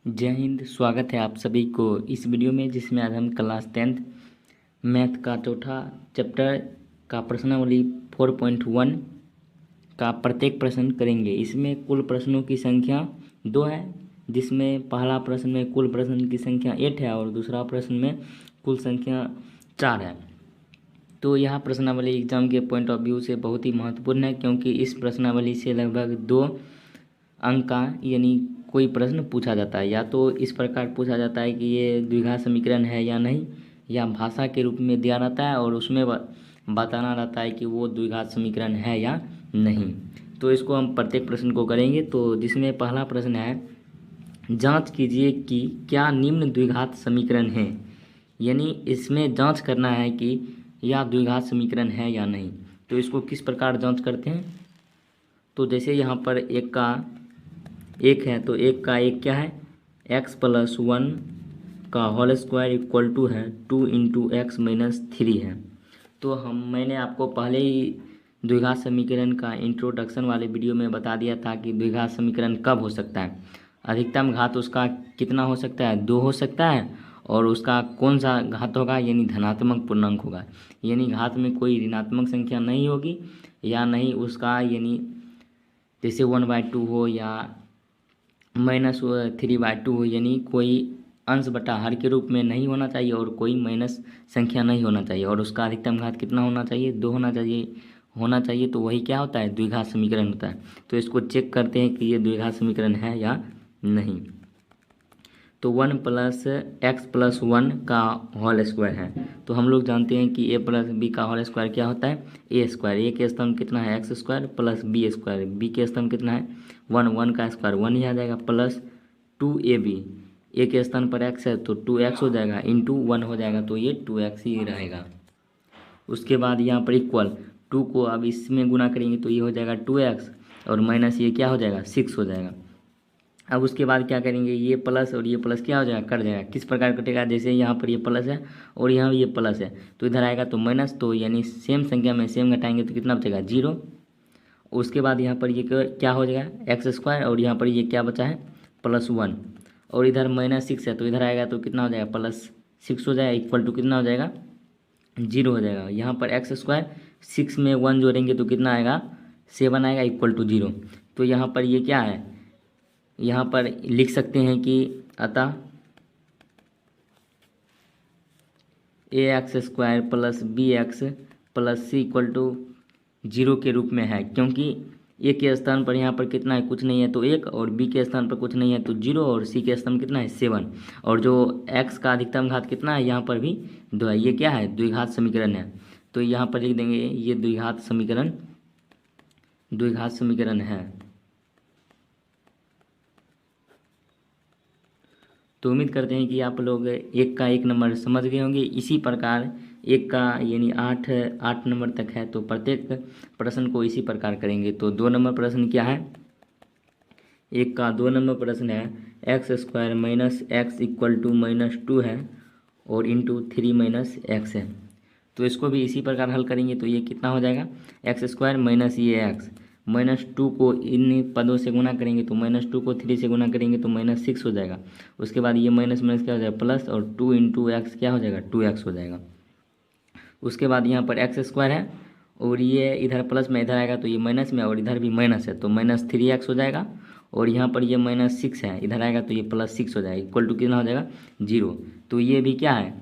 जय हिंद। स्वागत है आप सभी को इस वीडियो में, जिसमें आज हम क्लास 10th मैथ का चौथा चैप्टर का प्रश्नावली 4.1 का प्रत्येक प्रश्न करेंगे। इसमें कुल प्रश्नों की संख्या 2 है, जिसमें पहला प्रश्न में कुल प्रश्न की संख्या 8 है और दूसरा प्रश्न में कुल संख्या 4 है। तो यह प्रश्नावली एग्जाम के पॉइंट ऑफ व्यू से बहुत ही महत्वपूर्ण है, क्योंकि इस प्रश्नावली से लगभग 2 अंक का यानी कोई प्रश्न पूछा जाता है। या तो इस प्रकार पूछा जाता है कि ये द्विघात समीकरण है या नहीं, या भाषा के रूप में दिया रहता है और उसमें बताना रहता है कि वो द्विघात समीकरण है या नहीं। तो इसको हम प्रत्येक प्रश्न को करेंगे। तो जिसमें पहला प्रश्न है, जांच कीजिए कि क्या निम्न द्विघात समीकरण है। यानी इसमें जांच करना है कि यह द्विघात समीकरण है या नहीं। तो इसको किस प्रकार जांच करते हैं, तो जैसे यहाँ पर एक का एक है, तो एक का एक क्या है, x + 1 का होल स्क्वायर इक्वल टू है 2 × x - 3 है। तो मैंने आपको पहले ही द्विघात समीकरण का इंट्रोडक्शन वाले वीडियो में बता दिया था कि द्विघात समीकरण कब हो सकता है। अधिकतम घात उसका कितना हो सकता है, 2 हो सकता है, और उसका कौन सा घात होगा, यानी धनात्मक पूर्णांक होगा। यानी घात में कोई ऋणात्मक संख्या नहीं होगी, या नहीं उसका यानी जैसे 1/2 हो या -3/2 हो, यानी कोई अंश बटा हर के रूप में नहीं होना चाहिए और कोई माइनस संख्या नहीं होना चाहिए, और उसका अधिकतम घात कितना होना चाहिए, 2 होना चाहिए। तो वही क्या होता है, द्विघात समीकरण होता है। तो इसको चेक करते हैं कि ये द्विघात समीकरण है या नहीं। तो 1 + x + 1 का होल स्क्वायर है। तो हम लोग जानते हैं कि a + b का होल स्क्वायर क्या होता है, a²। a के स्तंभ कितना है, x² + b²। b के स्तंभ कितना है, 1 का स्क्वायर 1 ही आ जाएगा, प्लस 2ab। a के स्थान पर x है तो 2x हो जाएगा, इंटू 1 हो जाएगा, तो ये 2x ही रहेगा। उसके बाद यहाँ पर इक्वल 2 को अब इसमें गुना करेंगे तो ये हो जाएगा 2x, और माइनस ये क्या हो जाएगा, 6 हो जाएगा। अब उसके बाद क्या करेंगे, ये प्लस और ये प्लस क्या हो जाएगा, कट जाएगा। किस प्रकार कटेगा, जैसे यहाँ पर ये प्लस है और यहाँ ये प्लस है, तो इधर आएगा तो माइनस, तो यानी सेम संख्या में सेम घटाएंगे तो कितना बचेगा, 0। उसके बाद यहाँ पर ये क्या हो जाएगा, x², और यहाँ पर ये क्या बचा है, +1, और इधर -6 है तो इधर आएगा तो कितना हो जाएगा, +6 हो जाएगा, इक्वल टू कितना हो जाएगा, 0 हो जाएगा। यहाँ पर x², 6 में 1 जोड़ेंगे तो कितना आएगा, 7 आएगा, इक्वल टू 0। तो यहाँ पर ये क्या है, यहाँ पर लिख सकते हैं कि अतः ax² + bx + c = 0 के रूप में है, क्योंकि a के स्थान पर यहाँ पर कितना है, कुछ नहीं है तो 1, और b के स्थान पर कुछ नहीं है तो 0, और c के स्थान कितना है, 7, और जो x का अधिकतम घात कितना है, यहाँ पर भी 2 है। ये क्या है, द्विघात समीकरण है। तो यहाँ पर लिख देंगे ये द्विघात समीकरण है। तो उम्मीद करते हैं कि आप लोग एक का एक नंबर समझ गए होंगे। इसी प्रकार एक का यानी 8 नंबर तक है, तो प्रत्येक प्रश्न को इसी प्रकार करेंगे। तो 2 नंबर प्रश्न क्या है, एक का 2 नंबर प्रश्न है, x² - x = -2 है और इंटू 3 - x है। तो इसको भी इसी प्रकार हल करेंगे। तो ये कितना हो जाएगा, x² माइनस ये x, -2 को इन पदों से गुना करेंगे तो -2 को 3 से गुना करेंगे तो -6 हो जाएगा। उसके बाद ये माइनस क्या हो जाएगा, प्लस, और 2 × x क्या हो जाएगा, 2x हो जाएगा। उसके बाद यहाँ पर x² है और ये इधर प्लस में इधर आएगा तो ये माइनस में, और इधर भी माइनस है तो -3x हो जाएगा, और यहाँ पर ये -6 है, इधर आएगा तो ये +6 हो जाएगा, इक्वल टू कितना हो जाएगा, 0। तो ये भी क्या है,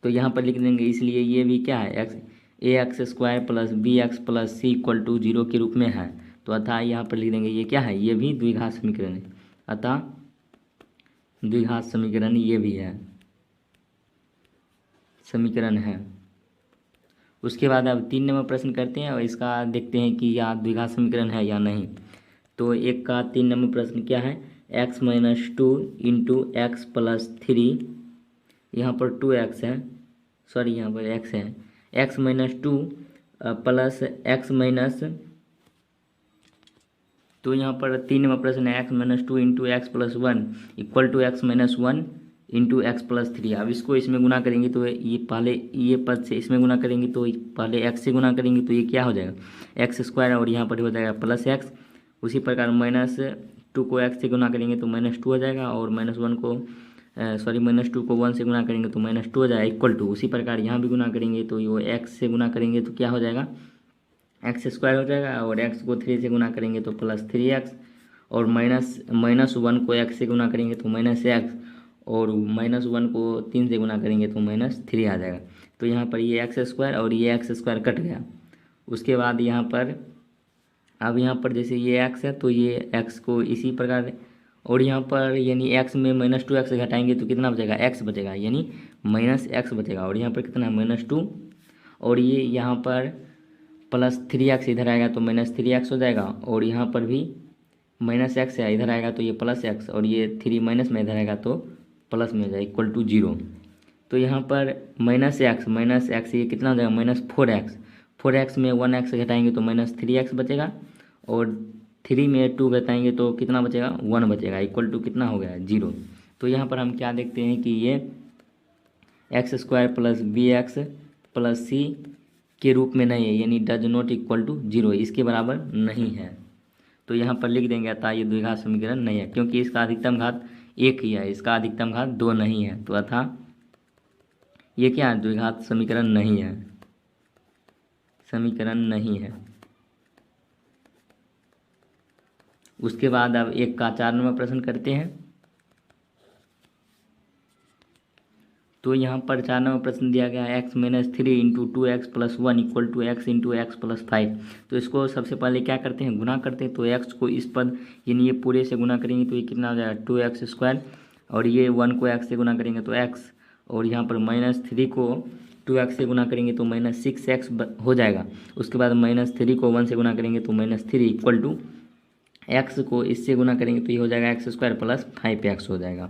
तो यहाँ पर लिख देंगे, इसलिए ये भी क्या है, ax² + bx + c = 0 के रूप में है। तो अतः यहाँ पर लिख देंगे ये क्या है, ये भी द्विघात समीकरण है। अतः द्विघात समीकरण ये भी है, समीकरण है। उसके बाद अब 3 नंबर प्रश्न करते हैं और इसका देखते हैं कि यह द्विघात समीकरण है या नहीं। तो एक का 3 नंबर प्रश्न क्या है, x - 2 × x + 3, यहाँ पर 2x है, सॉरी यहाँ पर x है, x - 2 + x - तो यहाँ पर 3 नंबर प्रश्न है, x - 2 × x + 1 = x - 1 × x + 3। अब इसको इसमें गुना करेंगे तो ये पहले ये पद से इसमें गुना करेंगे तो पहले x से गुना करेंगे तो ये क्या हो जाएगा, x² और यहाँ पर हो जाएगा +x। उसी प्रकार -2 को x से गुना करेंगे तो -2 हो जाएगा, और -1 को -2 को 1 से गुना करेंगे तो -2 हो जाएगा इक्वल टू। उसी प्रकार यहाँ भी गुना करेंगे तो वो x से गुना करेंगे तो क्या हो जाएगा, x² हो जाएगा, और x को 3 से गुना करेंगे तो +3x, और -1 को x से गुना करेंगे तो -x, और -1 को 3 से गुना करेंगे तो -3 आ जाएगा। तो यहाँ पर ये x² और ये x² कट गया। उसके बाद यहाँ पर अब यहाँ पर जैसे ये x है तो ये x को इसी प्रकार, और यहाँ पर यानी x में -2x घटाएंगे तो कितना बचेगा, x बचेगा, यानी -x बचेगा, और यहाँ पर कितना -2, और ये यहाँ पर +3x इधर आएगा तो -3x हो जाएगा, और यहाँ पर भी -x है, इधर आएगा तो ये +x, और ये 3 माइनस में इधर आएगा तो प्लस में हो जाएगा इक्वल टू 0। तो यहाँ पर -x ये कितना हो जाएगा, -4x में 1x घटाएंगे तो -3x बचेगा, और 3 में 2 घटाएंगे तो कितना बचेगा, 1 बचेगा, इक्वल टू कितना हो गया, 0। तो यहाँ पर हम क्या देखते हैं कि ये x² + bx + c के रूप में नहीं है, यानी डज नॉट इक्वल टू 0, इसके बराबर नहीं है। तो यहाँ पर लिख देंगे अतः ये द्विघात समीकरण नहीं है, क्योंकि इसका अधिकतम घात 1 ही है, इसका अधिकतम घात 2 नहीं है। तो अतः ये क्या है, द्विघात समीकरण नहीं है, समीकरण नहीं है। उसके बाद अब एक का 4 नंबर प्रश्न करते हैं। तो यहाँ पर 4 नंबर प्रश्न दिया गया है x - 3 × 2x + 1 = x × x + 5। तो इसको सबसे पहले क्या करते हैं, गुना करते हैं। तो x को इस पद यानी ये पूरे से गुना करेंगे तो ये कितना हो जाएगा, 2x², और ये 1 को x से गुना करेंगे तो x, और यहाँ पर -3 को 2x से गुना करेंगे तो -6x हो जाएगा। उसके बाद -3 को 1 से गुना करेंगे तो -3 इक्वल टू x को इससे गुना करेंगे तो ये हो जाएगा x² + 5x हो जाएगा।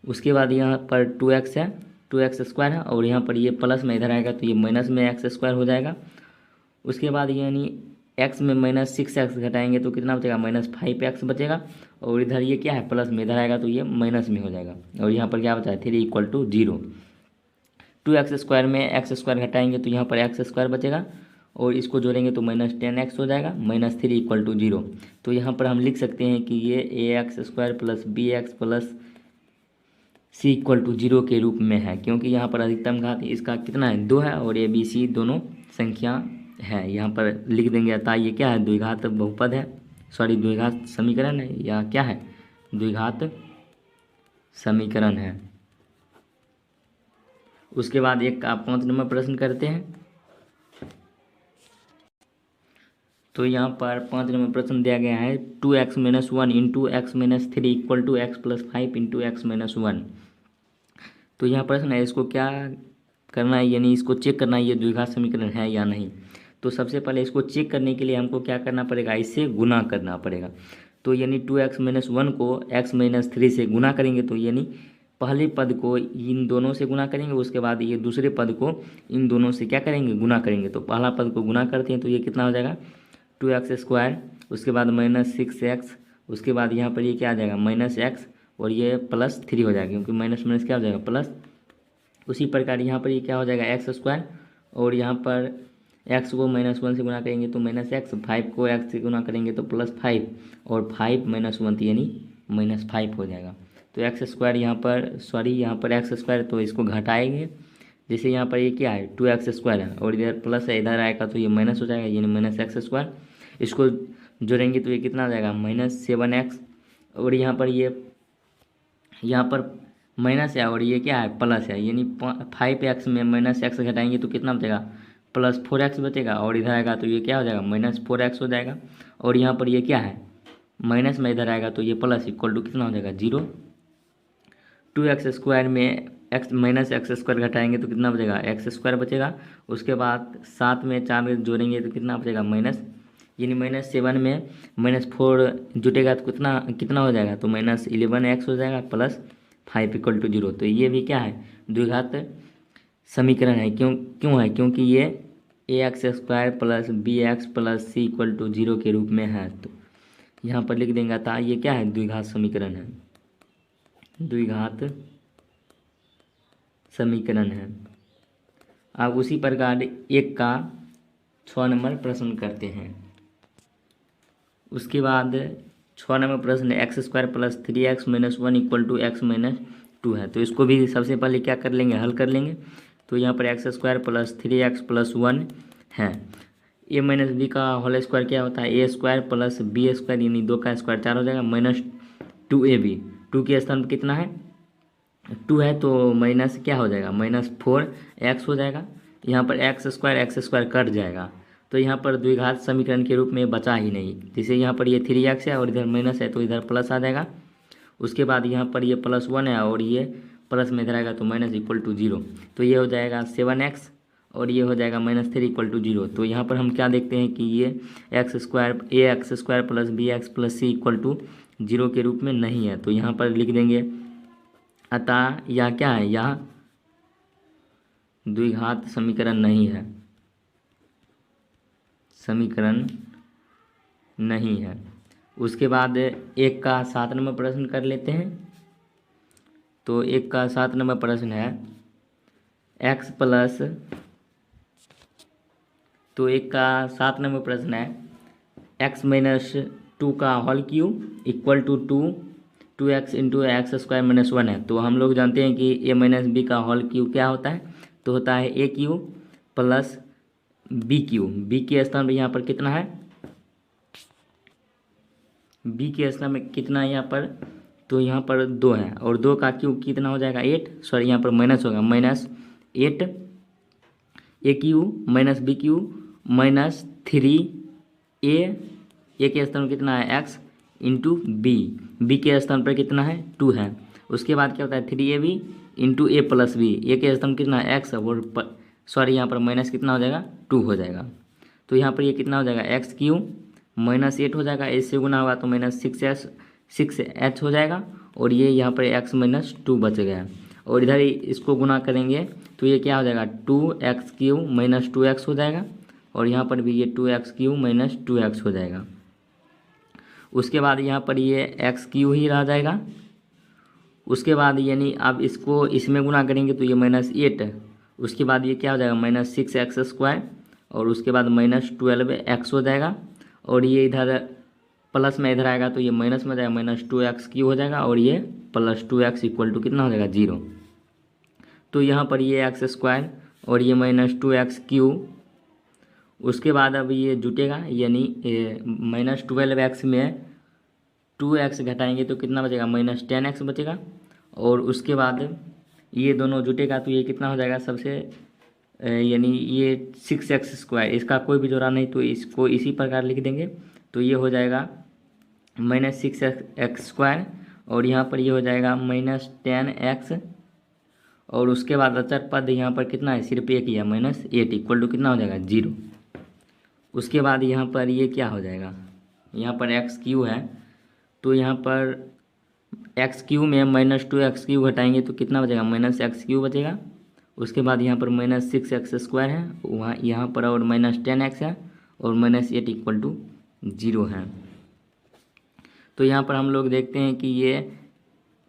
उसके बाद यहाँ पर 2x है, 2x² है, और यहाँ पर ये प्लस में इधर आएगा तो ये माइनस में x² हो जाएगा। उसके बाद यानी x में -6x घटाएंगे तो कितना बचेगा, -5x बचेगा, और इधर ये क्या है, प्लस में इधर आएगा तो ये माइनस में हो जाएगा, और यहाँ पर क्या बचा है, 3 = 0। 2x² में x² घटाएंगे तो यहाँ पर x² बचेगा, और इसको जोड़ेंगे तो -10x हो जाएगा, -3 = 0। तो यहाँ पर हम लिख सकते हैं कि ये ax² + bx + c = 0 के रूप में है, क्योंकि यहाँ पर अधिकतम घात इसका कितना है, 2 है, और a b c दोनों संख्या है। यहाँ पर लिख देंगे अतः ये क्या है, द्विघात बहुपद है, सॉरी द्विघात समीकरण है, या क्या है, द्विघात समीकरण है। उसके बाद एक का 5 नंबर प्रश्न करते हैं। तो यहाँ पर 5 नंबर प्रश्न दिया गया है 2x - 1 × x - 3 = x + 5 × x - 1। तो यहाँ प्रश्न है, इसको क्या करना है, यानी इसको चेक करना है ये द्विघात समीकरण है या नहीं। तो सबसे पहले इसको चेक करने के लिए हमको क्या करना पड़ेगा, इससे गुना करना पड़ेगा। तो यानी 2x - 1 को x - 3 से गुना करेंगे तो यानी पहले पद को इन दोनों से गुना करेंगे, उसके बाद ये दूसरे पद को इन दोनों से क्या करेंगे, गुना करेंगे। तो पहला पद को गुना करते हैं तो ये कितना हो जाएगा, 2x², उसके बाद -6x, उसके बाद यहाँ पर ये क्या आ जाएगा, -x, और ये +3 हो जाएगा, क्योंकि माइनस क्या हो जाएगा, प्लस। उसी प्रकार यहाँ पर ये क्या हो जाएगा, x², और यहाँ पर x को -1 से गुना करेंगे तो -x, 5 को x से गुना करेंगे तो +5, और 5 - 1 यानी -5 हो जाएगा। तो x² यहाँ पर यहाँ पर x², तो इसको घटाएंगे। जैसे यहाँ पर ये क्या है, 2x² है, और इधर प्लस है, इधर आएगा तो ये माइनस हो जाएगा, यानी -x²। इसको जोड़ेंगे तो ये कितना आ जाएगा, -7x, और यहाँ पर माइनस है, और ये क्या है, प्लस है, यानी 5x में -x घटाएंगे तो कितना बचेगा, +4x बचेगा, और इधर आएगा तो ये क्या हो जाएगा, -4x हो जाएगा, और यहाँ पर ये क्या है, माइनस में इधर आएगा तो ये प्लस इक्वल टू कितना हो जाएगा, 0। 2x² में -x² घटाएंगे तो कितना बचेगा, x² बचेगा। उसके बाद 7 में 4 में जोड़ेंगे तो कितना बचेगा, माइनस, यानी -7 में -4 जुटेगा तो कितना हो जाएगा, तो -11x हो जाएगा, +5 = 0। तो ये भी क्या है, द्विघात समीकरण है। क्यों है, क्योंकि ये ax² + bx + c = 0 के रूप में है। तो यहाँ पर लिख देंगे था ये क्या है, द्विघात समीकरण है, द्विघात समीकरण है। अब उसी प्रकार एक का 6 नंबर प्रश्न करते हैं। उसके बाद 6 नंबर प्रश्न x square plus 3x minus 1 equal to x minus 2 है। तो इसको भी सबसे पहले क्या कर लेंगे, हल कर लेंगे। तो यहाँ पर x square plus 3x plus 1 है। ए माइनस बी का होल स्क्वायर क्या होता है, ए स्क्वायर प्लस बी स्क्वायर यानी 2 का स्क्वायर 4 हो जाएगा, माइनस 2ab। 2 के स्थान पर कितना है, 2 है, तो माइनस क्या हो जाएगा, माइनस 4x हो जाएगा। यहाँ पर एक्स स्क्वायर कट जाएगा, तो यहाँ पर द्विघात समीकरण के रूप में बचा ही नहीं। जैसे यहाँ पर ये 3x है और इधर माइनस है तो इधर प्लस आ जाएगा। उसके बाद यहाँ पर ये प्लस 1 है और ये प्लस में इधर आएगा तो माइनस इक्वल टू 0। तो ये हो जाएगा 7x और ये हो जाएगा -3 इक्वल टू 0। तो यहाँ पर हम क्या देखते हैं कि ये x square plus b x plus c equal to 0 के रूप में नहीं है। तो यहाँ पर लिख देंगे अतः यह क्या है, यह द्विघात समीकरण नहीं है, समीकरण नहीं है। उसके बाद 1 का 7 नंबर प्रश्न कर लेते हैं। तो 1 का 7 नंबर प्रश्न है x प्लस, तो 1 का 7 नंबर प्रश्न है x माइनस 2 का whole cube equal to 2x into x square minus 1 है। तो हम लोग जानते हैं कि a माइनस बी का होल क्यूब क्या होता है, तो होता है a cube plus b cube. B के स्थान पर यहाँ पर कितना है, बी के स्थान में कितना है यहाँ पर, तो यहाँ पर 2 है और 2 का क्यूब कितना हो जाएगा 8, सॉरी यहाँ पर माइनस होगा, -8 A cube minus B cube minus 3a, ए के स्थान पर कितना है x इंटू बी के स्थान पर कितना है 2 है। उसके बाद क्या होता है 3ab इंटू ए प्लस बी, ए के स्थान पर कितना है x और सॉरी यहाँ पर माइनस कितना हो जाएगा 2 हो जाएगा। तो यहाँ पर ये कितना हो जाएगा x क्यूब -8 हो जाएगा, इससे गुना होगा तो -6h हो जाएगा और ये यहाँ पर x माइनस 2 बच गया। और इधर इसको गुना करेंगे तो ये क्या हो जाएगा 2x क्यूब माइनस 2x हो जाएगा और यहाँ पर भी ये 2x क्यूब माइनस 2x हो जाएगा। उसके बाद यहाँ पर ये x क्यूब ही रह जाएगा। उसके बाद यानी अब इसको इसमें गुना करेंगे तो ये -8, उसके बाद ये क्या हो जाएगा -6x स्क्वायर और उसके बाद -12x हो जाएगा और ये इधर प्लस में इधर आएगा तो ये माइनस में जाएगा, -2x क्यूब हो जाएगा और ये +2x इक्वल टू कितना हो जाएगा 0। तो यहाँ पर ये x स्क्वायर और ये -2x क्यूब, उसके बाद अब ये जुटेगा यानी -12x में 2x घटाएंगे तो कितना बचेगा -10x बचेगा और उसके बाद ये दोनों जुटेगा तो ये कितना हो जाएगा सबसे यानी ये 6x स्क्वायर, इसका कोई भी जोड़ा नहीं तो इसको इसी प्रकार लिख देंगे। तो ये हो जाएगा -6x स्क्वायर और यहाँ पर ये हो जाएगा -10x और उसके बाद अचर पद यहाँ पर कितना है सिर्फ एक ही है -8 इक्वल टू कितना हो जाएगा 0। उसके बाद यहाँ पर ये क्या हो जाएगा, यहाँ पर x क्यू है तो यहाँ पर x क्यू में -2x क्यू घटाएंगे तो कितना बचेगा -x क्यू बचेगा। उसके बाद यहाँ पर -6x स्क्वायर है, वहाँ यहाँ पर और -10x है और -8 इक्वल टू 0 है। तो यहाँ पर हम लोग देखते हैं कि ये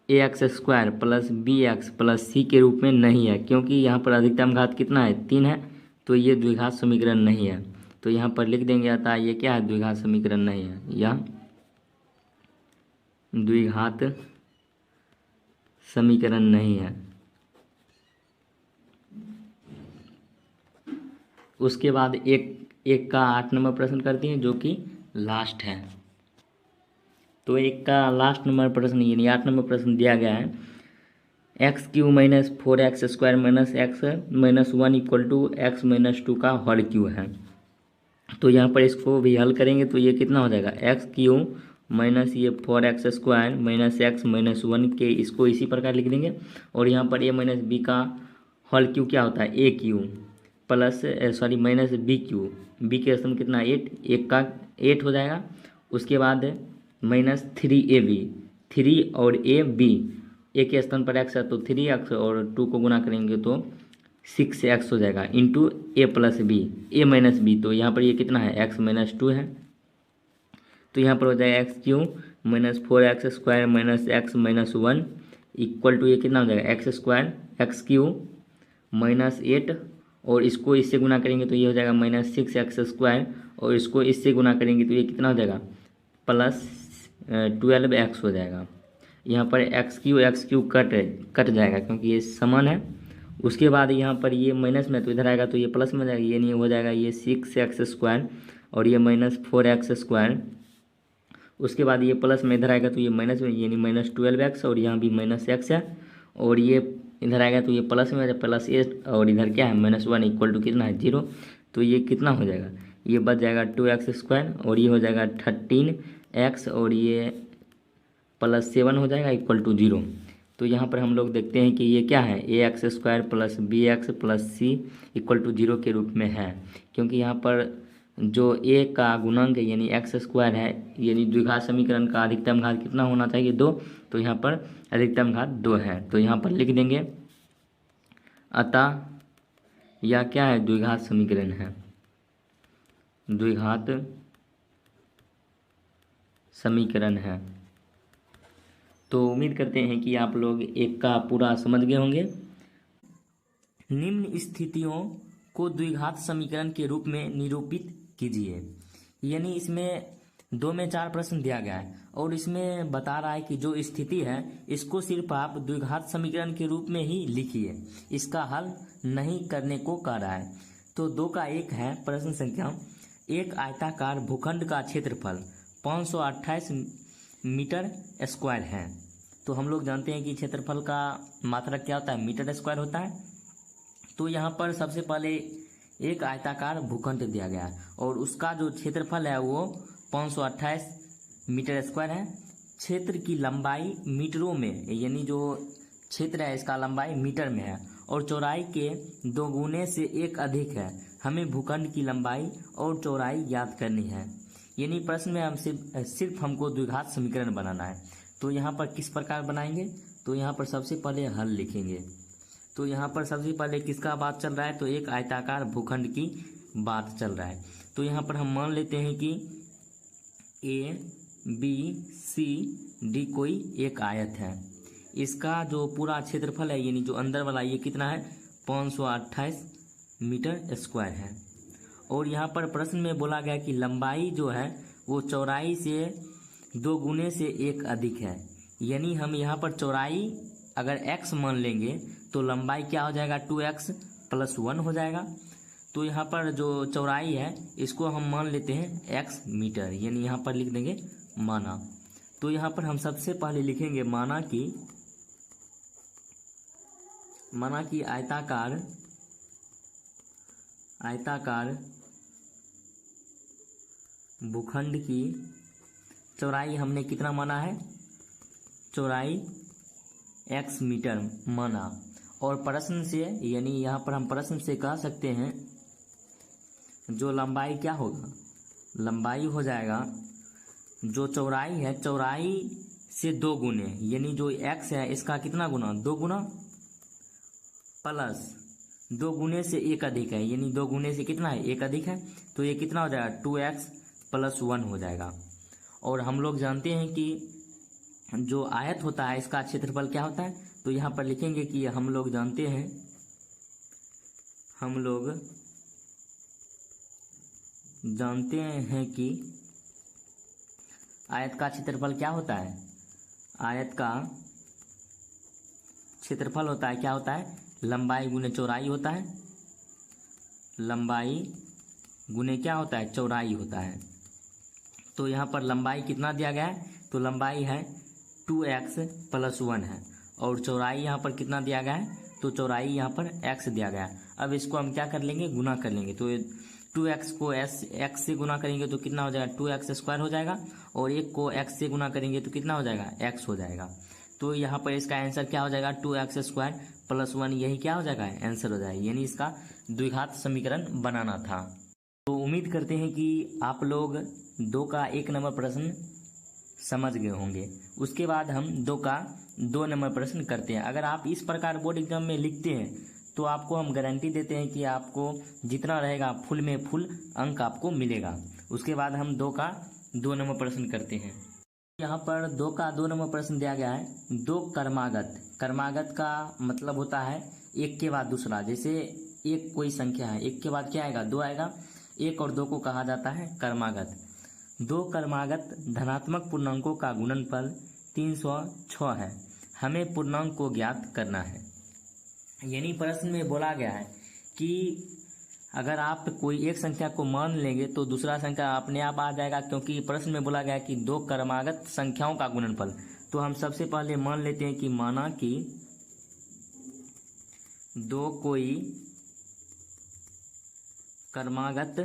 ax square plus bx plus c के रूप में नहीं है, क्योंकि यहाँ पर अधिकतम घात कितना है 3 है, तो ये द्विघात समीकरण नहीं है। तो यहाँ पर लिख देंगे अतः ये क्या है द्विघात समीकरण नहीं है, यह द्विघात समीकरण नहीं है। उसके बाद एक का 8 नंबर प्रश्न करते हैं जो कि लास्ट है। तो एक का लास्ट नंबर प्रश्न यानी 8 नंबर प्रश्न दिया गया है x cube minus 4x square minus x minus 1 equal to x minus 2 का होल क्यू है। तो यहाँ पर इसको भी हल करेंगे तो ये कितना हो जाएगा एक्स क्यू माइनस ये 4x square minus x minus 1 के इसको इसी प्रकार लिख देंगे और यहाँ पर a माइनस बी का होल क्यू क्या होता है A cube plus sorry minus B cube, बी के स्थान कितना 8, 1 का 8 हो जाएगा। उसके बाद -3ab 3 और ए बी, ए के स्थान पर x है तो 3x और 2 को गुना करेंगे तो 6x हो जाएगा इंटू ए प्लस बी ए माइनस बी। तो यहाँ पर ये कितना है x माइनस 2 है, तो यहाँ पर हो जाएगा x cube minus 4x square minus x minus 1 equal to ये कितना हो जाएगा x square x cube minus 8 और इसको इससे गुना करेंगे तो ये हो जाएगा -6x स्क्वायर और इसको इससे गुना करेंगे तो ये कितना हो जाएगा 12x हो जाएगा। यहाँ पर एक्स क्यू कट जाएगा क्योंकि ये समान है। उसके बाद यहाँ पर ये माइनस में तो इधर आएगा तो ये प्लस में जाएगा, ये नहीं हो जाएगा, ये 6x² और ये -4x²। उसके बाद ये प्लस में इधर आएगा तो ये माइनस में, यानी -12x और यहाँ भी -x है। और ये इधर आएगा तो ये प्लस में +8 और इधर क्या है -1 इक्वल टू कितना है 0। तो ये कितना हो जाएगा, ये बच जाएगा 2x² और ये हो जाएगा 13x और ये +7 हो जाएगा इक्वल टू 0। तो यहाँ पर हम लोग देखते हैं कि ये क्या है ax² + bx + c equal to 0 के रूप में है, क्योंकि यहाँ पर जो a का गुणांक यानी x² है, यानी द्विघात समीकरण का अधिकतम घात कितना होना चाहिए 2, तो यहाँ पर अधिकतम घात 2 है। तो यहाँ पर लिख देंगे अतः यह क्या है द्विघात समीकरण है, द्विघात समीकरण है। तो उम्मीद करते हैं कि आप लोग एक का पूरा समझ गए होंगे। निम्न स्थितियों को द्विघात समीकरण के रूप में निरूपित कीजिए। यानी इसमें 2 में 4 प्रश्न दिया गया है और इसमें बता रहा है कि जो स्थिति है इसको सिर्फ आप द्विघात समीकरण के रूप में ही लिखिए, इसका हल नहीं करने को कह रहा है। तो 2 का 1 है प्रश्न संख्या, एक आयताकार भूखंड का क्षेत्रफल 528 मीटर स्क्वायर है। तो हम लोग जानते हैं कि क्षेत्रफल का मात्रक क्या होता है, मीटर स्क्वायर होता है। तो यहाँ पर सबसे पहले एक आयताकार भूखंड दिया गया है और उसका जो क्षेत्रफल है वो 528 मीटर स्क्वायर है। क्षेत्र की लंबाई मीटरों में, यानी जो क्षेत्र है इसका लंबाई मीटर में है और चौड़ाई के 2 गुने से 1 अधिक है। हमें भूखंड की लंबाई और चौड़ाई ज्ञात करनी है। यानी प्रश्न में हमसे सिर्फ हमको द्विघात समीकरण बनाना है। तो यहाँ पर किस प्रकार बनाएंगे, तो यहाँ पर सबसे पहले हल लिखेंगे। तो यहाँ पर सबसे पहले किसका बात चल रहा है, तो एक आयताकार भूखंड की बात चल रहा है। तो यहाँ पर हम मान लेते हैं कि ABCD कोई एक आयत है। इसका जो पूरा क्षेत्रफल है यानी जो अंदर वाला ये कितना है 528 मीटर स्क्वायर है। और यहाँ पर प्रश्न में बोला गया कि लंबाई जो है वो चौड़ाई से 2 गुने से 1 अधिक है। यानी हम यहाँ पर चौड़ाई अगर x मान लेंगे तो लंबाई क्या हो जाएगा 2x + 1 हो जाएगा। तो यहाँ पर जो चौड़ाई है इसको हम मान लेते हैं x मीटर, यानी यहाँ पर लिख देंगे माना। तो यहाँ पर हम सबसे पहले लिखेंगे माना कि आयताकार भूखंड की चौड़ाई हमने कितना माना है, चौड़ाई x मीटर माना। और प्रश्न से, यानी यहाँ पर हम प्रश्न से कह सकते हैं जो लंबाई क्या होगा, लंबाई हो जाएगा जो चौड़ाई है चौड़ाई से 2 गुने, यानी जो x है इसका कितना गुना 2 गुना प्लस 2 गुने से 1 अधिक है, यानी 2 गुने से कितना है 1 अधिक है। तो ये कितना हो जाएगा 2x + 1 हो जाएगा। और हम लोग जानते हैं कि जो आयत होता है इसका क्षेत्रफल क्या होता है, तो यहाँ पर लिखेंगे कि हम लोग जानते हैं कि आयत का क्षेत्रफल क्या होता है, आयत का क्षेत्रफल होता है क्या होता है लंबाई गुने चौड़ाई होता है, लंबाई गुने क्या होता है चौड़ाई होता है। तो यहाँ पर लंबाई कितना दिया गया है, तो लंबाई है 2x + 1 है और चौड़ाई यहाँ पर कितना दिया गया है, तो चौड़ाई यहाँ पर x दिया गया है। अब इसको हम क्या कर लेंगे गुना कर लेंगे। तो 2x को x से गुना करेंगे तो कितना हो जाएगा 2x² हो जाएगा और 1 को x से गुना करेंगे तो कितना हो जाएगा x हो जाएगा। तो यहाँ पर इसका आंसर क्या हो जाएगा 2x² + 1, यही क्या हो जाएगा आंसर हो जाएगा। यानी इसका द्विघात समीकरण बनाना था। तो उम्मीद करते हैं कि आप लोग 2 का 1 नंबर प्रश्न समझ गए होंगे। उसके बाद हम 2 का 2 नंबर प्रश्न करते हैं। अगर आप इस प्रकार बोर्ड एग्जाम में लिखते हैं तो आपको हम गारंटी देते हैं कि आपको जितना रहेगा फुल में फुल अंक आपको मिलेगा। उसके बाद हम 2 का 2 नंबर प्रश्न करते हैं। यहाँ पर 2 का 2 नंबर प्रश्न दिया गया है 2 क्रमागत का मतलब होता है एक के बाद दूसरा। जैसे एक कोई संख्या है, एक के बाद क्या आएगा 2 आएगा, 1 और 2 को कहा जाता है क्रमागत। दो क्रमागत धनात्मक पूर्णांकों का गुणनफल 306 है, हमें पूर्णांक को ज्ञात करना है। यानी प्रश्न में बोला गया है कि अगर आप कोई एक संख्या को मान लेंगे तो दूसरा संख्या अपने आप आ जाएगा, क्योंकि प्रश्न में बोला गया है कि दो क्रमागत संख्याओं का गुणनफल। तो हम सबसे पहले मान लेते हैं कि माना कि दो कोई क्रमागत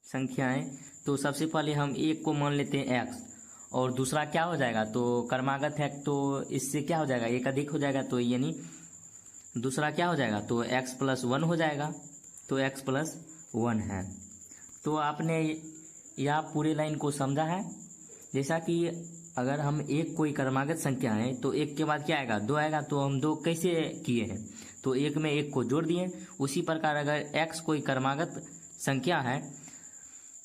संख्याएं, तो सबसे पहले हम एक को मान लेते हैं x, और दूसरा क्या हो जाएगा, तो क्रमागत है तो इससे क्या हो जाएगा, एक अधिक हो जाएगा, तो यानी दूसरा क्या हो जाएगा, तो x+1 हो जाएगा। तो x+1 है। तो आपने यह पूरे लाइन को समझा है। जैसा कि अगर हम एक कोई क्रमागत संख्या है तो एक के बाद क्या आएगा, दो आएगा। तो हम दो कैसे किए हैं, तो एक में एक को जोड़ दिए। उसी प्रकार अगर x कोई क्रमागत संख्या है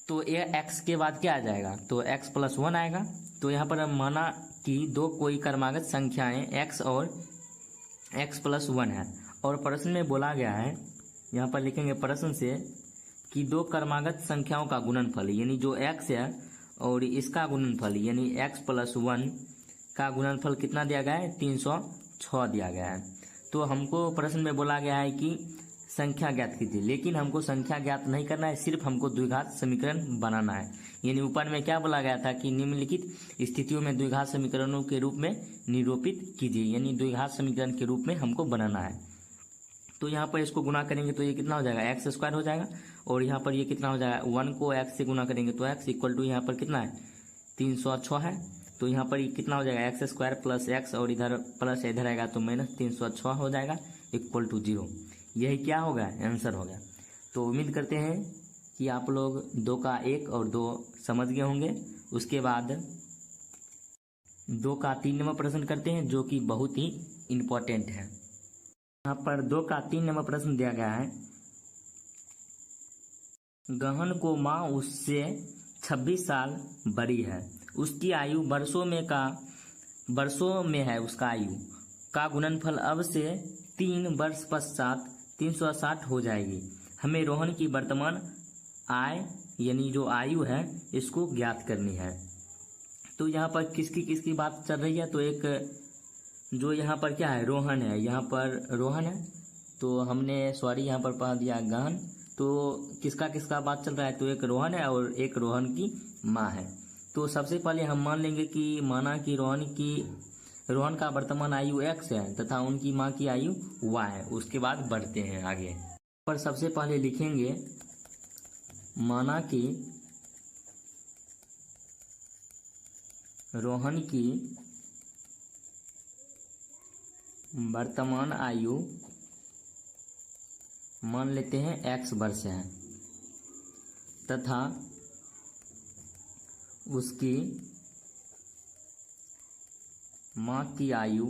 तो ये x के बाद क्या आ जाएगा, तो x+1 आएगा। तो यहाँ पर हम माना कि दो कोई क्रमागत संख्याएं x और x+1 है, और प्रश्न में बोला गया है, यहाँ पर लिखेंगे प्रश्न से, कि दो क्रमागत संख्याओं का गुणनफल यानी जो x है और इसका गुणनफल यानी x+1 का गुणनफल कितना दिया गया है, 306 दिया गया है। तो हमको प्रश्न में बोला गया है कि संख्या ज्ञात कीजिए, लेकिन हमको संख्या ज्ञात नहीं करना है, सिर्फ हमको द्विघात समीकरण बनाना है। यानी ऊपर में क्या बोला गया था कि निम्नलिखित स्थितियों में द्विघात समीकरणों के रूप में निरूपित कीजिए, यानी द्विघात समीकरण के रूप में हमको बनाना है। तो यहाँ पर इसको गुना करेंगे तो ये कितना हो जाएगा, x² हो जाएगा, और यहाँ पर ये कितना हो जाएगा, 1 को x से गुना करेंगे तो x इक्वल टू यहाँ पर कितना है, 306 है। तो यहाँ पर ये कितना हो जाएगा, x² प्लस x, और इधर प्लस इधर आएगा तो -306 हो जाएगा, इक्वल टू 0। यही क्या होगा, आंसर हो गया। तो उम्मीद करते हैं कि आप लोग 2 का 1 और 2 समझ गए होंगे। उसके बाद 2 का 3 नंबर प्रश्न करते हैं, जो कि बहुत ही इम्पोर्टेंट है। यहाँ पर 2 का 3 नंबर प्रश्न दिया गया है, गहन को माँ उससे 26 साल बड़ी है, उसकी आयु वर्षों में है, उसका आयु का गुणनफल अब से 3 वर्ष पश्चात 360 हो जाएगी। हमें रोहन की वर्तमान आय यानी जो आयु है इसको ज्ञात करनी है। तो यहाँ पर किसकी बात चल रही है, तो एक जो यहाँ पर क्या है, रोहन है, यहाँ पर रोहन है, तो हमने यहाँ पर पढ़ा दिया गहन। तो किसका बात चल रहा है, तो एक रोहन है और एक रोहन की माँ है। तो सबसे पहले हम मान लेंगे कि माना कि रोहन का वर्तमान आयु x है तथा उनकी माँ की आयु y है। उसके बाद बढ़ते हैं आगे। पर सबसे पहले लिखेंगे माना कि रोहन की वर्तमान आयु मान लेते हैं x वर्ष है तथा उसकी माँ की आयु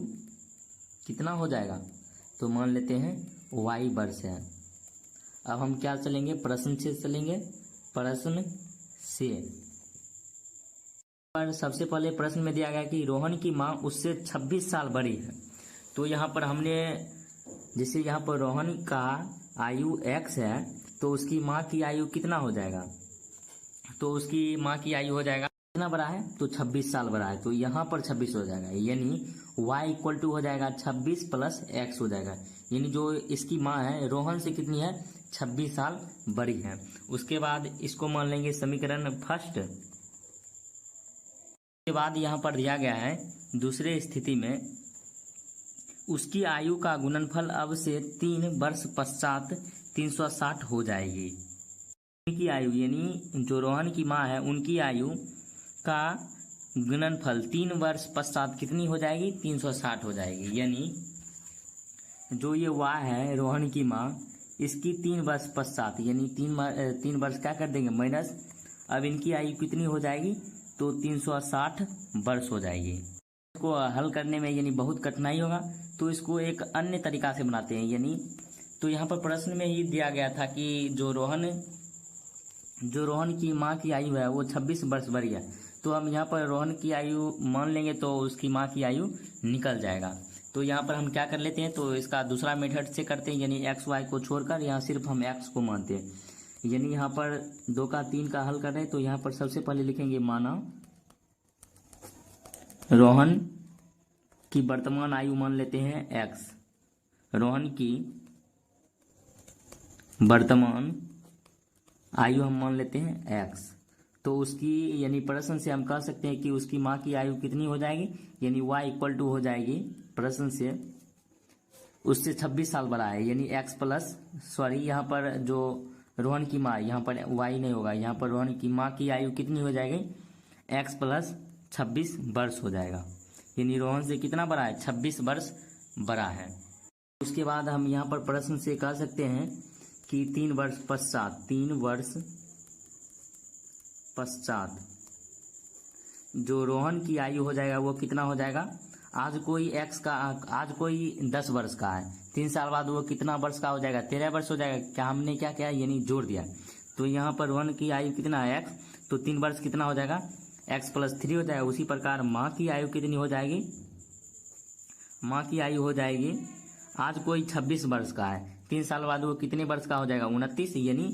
कितना हो जाएगा, तो मान लेते हैं y वर्ष है। अब हम क्या चलेंगे, प्रश्न से चलेंगे। प्रश्न से पर सबसे पहले प्रश्न में दिया गया कि रोहन की माँ उससे 26 साल बड़ी है। तो यहाँ पर हमने जैसे यहाँ पर रोहन का आयु x है तो उसकी माँ की आयु कितना हो जाएगा, तो उसकी माँ की आयु हो जाएगा कितना बड़ा है, तो 26 साल बड़ा है। तो यहाँ पर 26 हो जाएगा, यानी y इक्वल टू हो जाएगा 26 प्लस x हो जाएगा। यानी जो इसकी माँ है रोहन से कितनी है, 26 साल बड़ी है। उसके बाद इसको मान लेंगे समीकरण फर्स्ट। उसके बाद यहाँ पर दिया गया है दूसरे स्थिति में उसकी आयु का गुणनफल अब से 3 वर्ष पश्चात 360 हो जाएगी। उनकी आयु यानी जो रोहन की माँ है उनकी आयु का गुणनफल 3 वर्ष पश्चात कितनी हो जाएगी, 360 हो जाएगी। यानी जो ये y है रोहन की माँ, इसकी 3 वर्ष पश्चात यानी 3 वर्ष क्या कर देंगे माइनस, अब इनकी आयु कितनी हो जाएगी, तो 360 वर्ष हो जाएगी। इसको हल करने में यानी बहुत कठिनाई होगा, तो इसको एक अन्य तरीका से बनाते हैं। यानी तो यहाँ पर प्रश्न में ही दिया गया था कि जो रोहन की माँ की आयु है वो 26 वर्ष बढ़ गया, तो हम यहाँ पर रोहन की आयु मान लेंगे तो उसकी माँ की आयु निकल जाएगा। तो यहाँ पर हम क्या कर लेते हैं, तो इसका दूसरा मेथड से करते हैं, यानी एक्स वाई को छोड़कर यहाँ सिर्फ हम एक्स को मानते हैं। यानी यहाँ पर 2 का 3 का हल कर रहे हैं, तो यहाँ पर सबसे पहले लिखेंगे माना रोहन की वर्तमान आयु मान लेते हैं x। रोहन की वर्तमान आयु हम मान लेते हैं x। तो उसकी यानी प्रश्न से हम कह सकते हैं कि उसकी माँ की आयु कितनी हो जाएगी, यानी y इक्वल टू हो जाएगी प्रश्न से उससे 26 साल बड़ा है, यानी x प्लस यहाँ पर जो रोहन की माँ, यहाँ पर y नहीं होगा, यहाँ पर रोहन की माँ की आयु कितनी हो जाएगी, x प्लस 26 वर्ष हो जाएगा। यानी रोहन से कितना बड़ा है, 26 वर्ष बड़ा है। उसके बाद हम यहाँ पर प्रश्न से कह सकते हैं कि 3 वर्ष पश्चात जो रोहन की आयु हो जाएगा वो कितना हो जाएगा। आज कोई 10 वर्ष का है, 3 साल बाद वो कितना वर्ष का हो जाएगा, 13 वर्ष हो जाएगा। क्या हमने क्या किया, यानी जोड़ दिया। तो यहाँ पर रोहन की आयु कितना है x, तो 3 वर्ष कितना हो जाएगा, x प्लस 3 हो जाएगा। उसी प्रकार माँ की आयु कितनी हो जाएगी, माँ की आयु हो जाएगी, आज कोई 26 वर्ष का है, 3 साल बाद वो कितने वर्ष का हो जाएगा, 29, यानी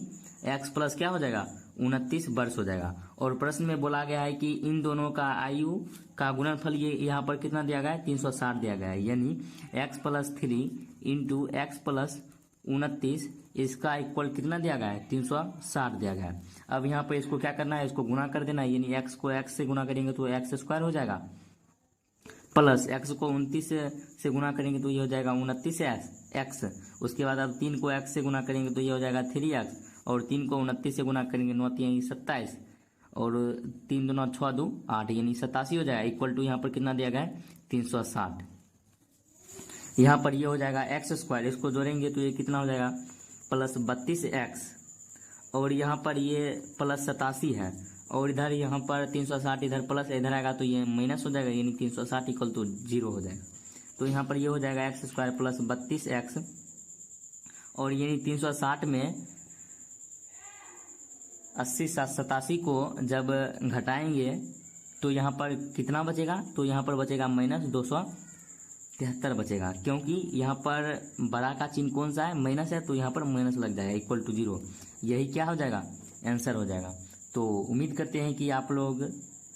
x प्लस क्या हो जाएगा, 29 वर्ष हो जाएगा। और प्रश्न में बोला गया है कि इन दोनों का आयु का गुणनफल ये यहाँ पर कितना दिया गया है, 360 दिया गया है। यानी x plus 3 into x plus 29 इसका इक्वल कितना दिया गया है, 360 दिया गया है। अब यहाँ पर इसको क्या करना है, इसको गुणा कर देना है, यानी x को x से गुणा करेंगे तो x स्क्वायर हो जाएगा, प्लस x को 29 से गुणा करेंगे तो ये हो जाएगा 29x। उसके बाद अब 3 को x से गुणा करेंगे तो ये हो जाएगा 3x, और 3 को 29 से गुणा करेंगे 9 यानी 27, और 3 दूना 6 2 8 यानी 87 हो जाएगा। इक्वल टू यहाँ पर कितना दिया गया है, 360। यहाँ पर ये हो जाएगा x स्क्वायर, इसको जोड़ेंगे तो ये कितना हो जाएगा, प्लस 32x, और यहाँ पर ये प्लस 87 है, और इधर यहाँ पर 360 इधर प्लस इधर आएगा तो ये माइनस हो जाएगा, यानी 360 इक्वल टू 0 हो जाएगा। तो यहाँ पर ये हो जाएगा x स्क्वायर प्लस 32x, और यानी 360 में 80 87 को जब घटाएंगे तो यहाँ पर कितना बचेगा, तो यहाँ पर बचेगा माइनस 273 बचेगा, क्योंकि यहाँ पर बड़ा का चिन्ह कौन सा है, माइनस है, तो यहाँ पर माइनस लग जाएगा, इक्वल टू 0। यही क्या हो जाएगा, आंसर हो जाएगा। तो उम्मीद करते हैं कि आप लोग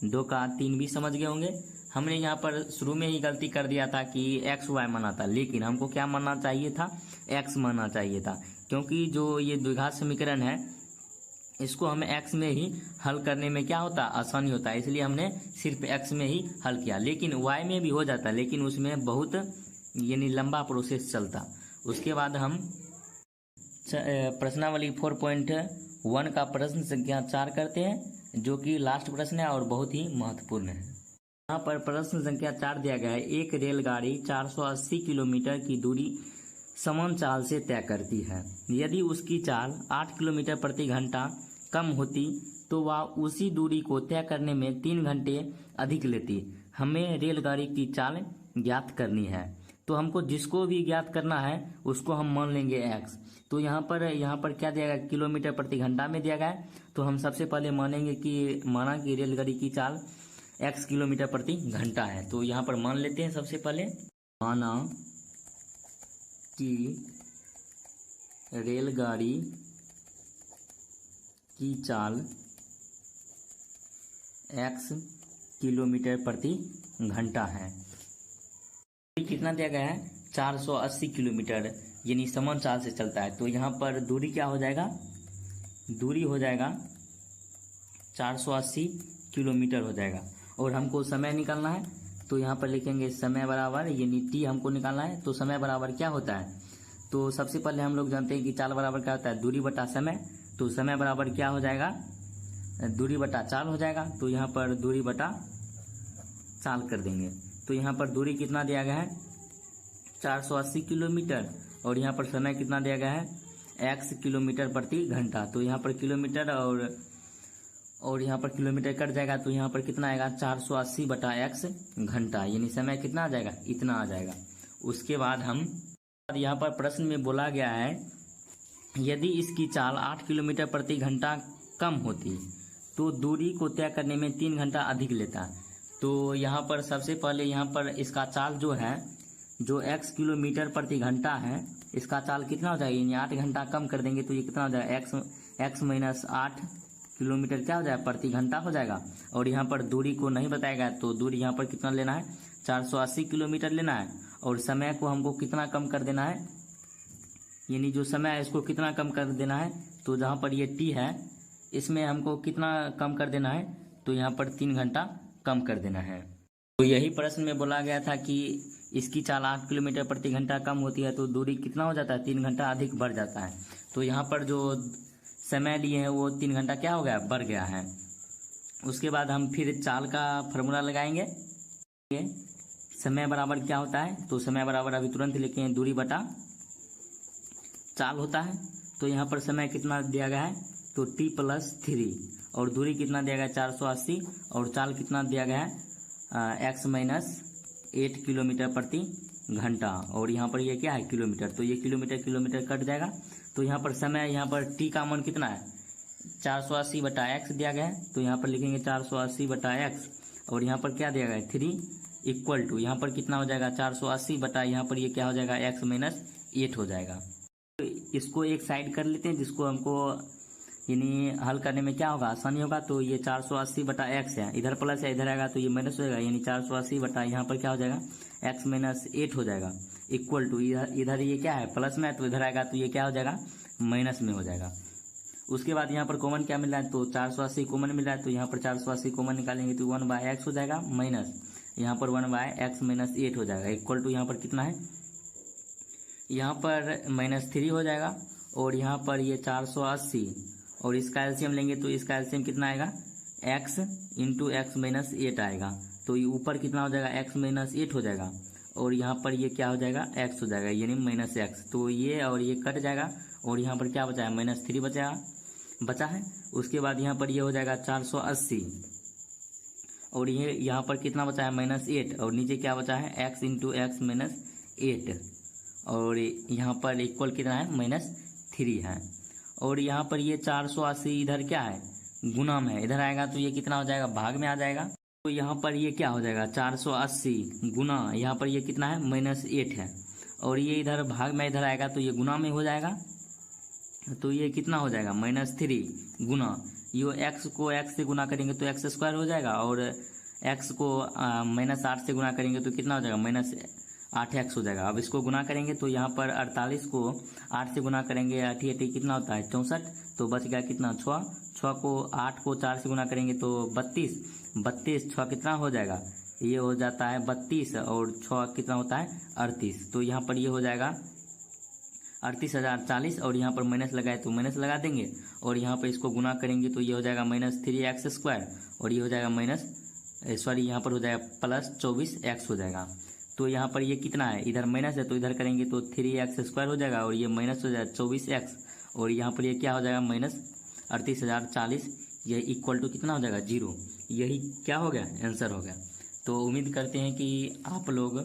2 का 3 भी समझ गए होंगे। हमने यहाँ पर शुरू में ही गलती कर दिया था कि एक्स वाई माना था, लेकिन हमको क्या मानना चाहिए था, एक्स मानना चाहिए था, क्योंकि जो ये द्विघात समीकरण है इसको हमें एक्स में ही हल करने में क्या होता, आसानी होता है, इसलिए हमने सिर्फ एक्स में ही हल किया। लेकिन वाई में भी हो जाता, लेकिन उसमें बहुत यानी लंबा प्रोसेस चलता। उसके बाद हम प्रश्नावली 4.1 का प्रश्न संख्या 4 करते हैं, जो कि लास्ट प्रश्न है और बहुत ही महत्वपूर्ण है। यहाँ पर प्रश्न संख्या 4 दिया गया है, एक रेलगाड़ी 480 किलोमीटर की दूरी समान चाल से तय करती है। यदि उसकी चाल 8 किलोमीटर प्रति घंटा कम होती तो वह उसी दूरी को तय करने में 3 घंटे अधिक लेती। हमें रेलगाड़ी की चाल ज्ञात करनी है। तो हमको जिसको भी ज्ञात करना है उसको हम मान लेंगे x। तो यहाँ पर क्या दिया गया, किलोमीटर प्रति घंटा में दिया गया है। तो हम सबसे पहले माना कि रेलगाड़ी की चाल x किलोमीटर प्रति घंटा है। तो यहाँ पर मान लेते हैं, सबसे पहले माना कि रेलगाड़ी की चाल x किलोमीटर प्रति घंटा है। कितना दिया गया है, 480 किलोमीटर, यानी समान चाल से चलता है। तो यहाँ पर दूरी क्या हो जाएगा, दूरी हो जाएगा 480 किलोमीटर हो जाएगा। और हमको समय निकालना है, तो यहाँ पर लिखेंगे समय बराबर, यानी t हमको निकालना है। तो समय बराबर क्या होता है, तो सबसे पहले हम लोग जानते हैं कि चाल बराबर क्या होता है, दूरी बटा समय। तो समय बराबर क्या हो जाएगा, दूरी बटा चाल हो जाएगा। तो यहाँ पर दूरी बटा चाल कर देंगे। तो यहाँ पर दूरी कितना दिया गया है, 480 किलोमीटर, और यहाँ पर समय कितना दिया गया है, x किलोमीटर प्रति घंटा। तो यहाँ पर किलोमीटर और यहाँ पर किलोमीटर कट जाएगा, तो यहाँ पर कितना आएगा, 480 बटा x घंटा, यानी समय कितना आ जाएगा, इतना आ जाएगा। उसके बाद हम यहाँ पर प्रश्न में बोला गया है, यदि इसकी चाल 8 किलोमीटर प्रति घंटा कम होती तो दूरी को तय करने में 3 घंटा अधिक लेता। तो यहाँ पर सबसे पहले यहाँ पर इसका चाल जो है, जो x किलोमीटर प्रति घंटा है, इसका चाल कितना हो जाएगा, यानी 8 घंटा कम कर देंगे तो ये कितना हो जाएगा, x x माइनस 8 किलोमीटर क्या हो जाएगा, प्रति घंटा हो जाएगा। और यहाँ पर दूरी को नहीं बताएगा, तो दूरी यहाँ पर कितना लेना है, 480 किलोमीटर लेना है। और समय को हमको कितना कम कर देना है, यानी जो समय है इसको कितना कम कर देना है, तो जहाँ पर ये t है इसमें हमको कितना कम कर देना है, तो यहाँ पर 3 घंटा कम कर देना है। तो यही प्रश्न में बोला गया था कि इसकी चाल 8 किलोमीटर प्रति घंटा कम होती है तो दूरी कितना हो जाता है, 3 घंटा अधिक बढ़ जाता है। तो यहाँ पर जो समय लिए हैं वो 3 घंटा क्या हो गया, बढ़ गया है। उसके बाद हम फिर चाल का फॉर्मूला लगाएंगे। समय बराबर क्या होता है, तो समय बराबर अभी तुरंत लिखे हैं, दूरी बटा चाल होता है। तो यहाँ पर समय कितना दिया गया है, तो t + 3 और दूरी कितना दिया गया है, 480 और चाल कितना दिया गया है, x - 8 किलोमीटर प्रति घंटा। और यहाँ पर ये क्या है, किलोमीटर, तो ये किलोमीटर किलोमीटर कट जाएगा। तो यहाँ पर समय, यहाँ पर t का मान कितना है, 480 बटा x दिया गया है। तो यहाँ पर लिखेंगे 480 बटा x और यहाँ पर क्या दिया गया है, 3 इक्वल टू, यहाँ पर कितना हो जाएगा, 480 बटा यहाँ पर ये क्या हो जाएगा, x - 8 हो जाएगा। तो इसको एक साइड कर लेते हैं, जिसको हमको यानी हल करने में क्या होगा, आसानी होगा। तो ये 480 बटा x है, इधर प्लस है इधर आएगा तो ये माइनस हो जाएगा, यानी 480 बटा यहाँ पर क्या हो जाएगा, x - 8 हो जाएगा, इक्वल टू इधर ये क्या है, प्लस में है तो इधर आएगा तो ये क्या हो जाएगा, माइनस में हो जाएगा। उसके बाद यहाँ पर कॉमन क्या मिल रहा है, तो 480 कॉमन मिल रहा है, तो यहाँ पर 480 कॉमन निकालेंगे तो 1/x हो जाएगा, माइनस यहाँ पर 1/x - 8 हो जाएगा, इक्वल टू यहाँ पर कितना है, यहाँ पर -3 हो जाएगा। और यहाँ पर ये 480 और इसका एलसीएम लेंगे तो इसका एलसीएम कितना आएगा, x × x - 8 आएगा। तो ये ऊपर कितना हो जाएगा, x - 8 हो जाएगा और यहाँ पर ये क्या हो जाएगा, x हो जाएगा, यानी -x। तो ये और ये कट जाएगा और यहाँ पर क्या बचा है, -3 बचा है। उसके बाद यहाँ पर ये हो जाएगा 480 और ये यहाँ पर कितना बचा है, -8 और नीचे क्या बचा है, x × x - 8 और यहाँ पर इक्वल कितना है, -3 है। और यहाँ पर ये 480 इधर क्या है, गुना में है, इधर आएगा तो ये कितना हो जाएगा, भाग में आ जाएगा। तो यहाँ पर ये क्या हो जाएगा, 480 गुना यहाँ पर ये कितना है, -8 है और ये इधर भाग में इधर आएगा तो ये गुना में हो जाएगा। तो ये कितना हो जाएगा, -3 गुना यो x को x से गुना करेंगे तो x² हो जाएगा और x को -8 से गुना करेंगे तो कितना हो जाएगा, -8x हो जाएगा। अब इसको गुना करेंगे तो यहाँ पर 48 को 8 से गुना करेंगे, 8 कितना होता है, 64। तो बच गया कितना, 6 को 8 को 4 से गुना करेंगे तो 32, 6 कितना हो जाएगा, ये हो जाता है 32 और 6 कितना होता है, 38। तो यहाँ पर ये हो जाएगा 38,040 और यहाँ पर माइनस लगाए तो माइनस लगा देंगे और यहाँ पर इसको गुना करेंगे तो ये हो जाएगा -3x² और ये हो जाएगा यहाँ पर हो जाएगा +24x हो जाएगा। तो यहाँ पर ये कितना है, इधर माइनस है तो इधर करेंगे तो 3x² हो जाएगा और ये माइनस हो जाएगा 24x और यहाँ पर ये क्या हो जाएगा, -38,040। ये इक्वल टू कितना हो जाएगा, 0। यही क्या हो गया, आंसर हो गया। तो उम्मीद करते हैं कि आप लोग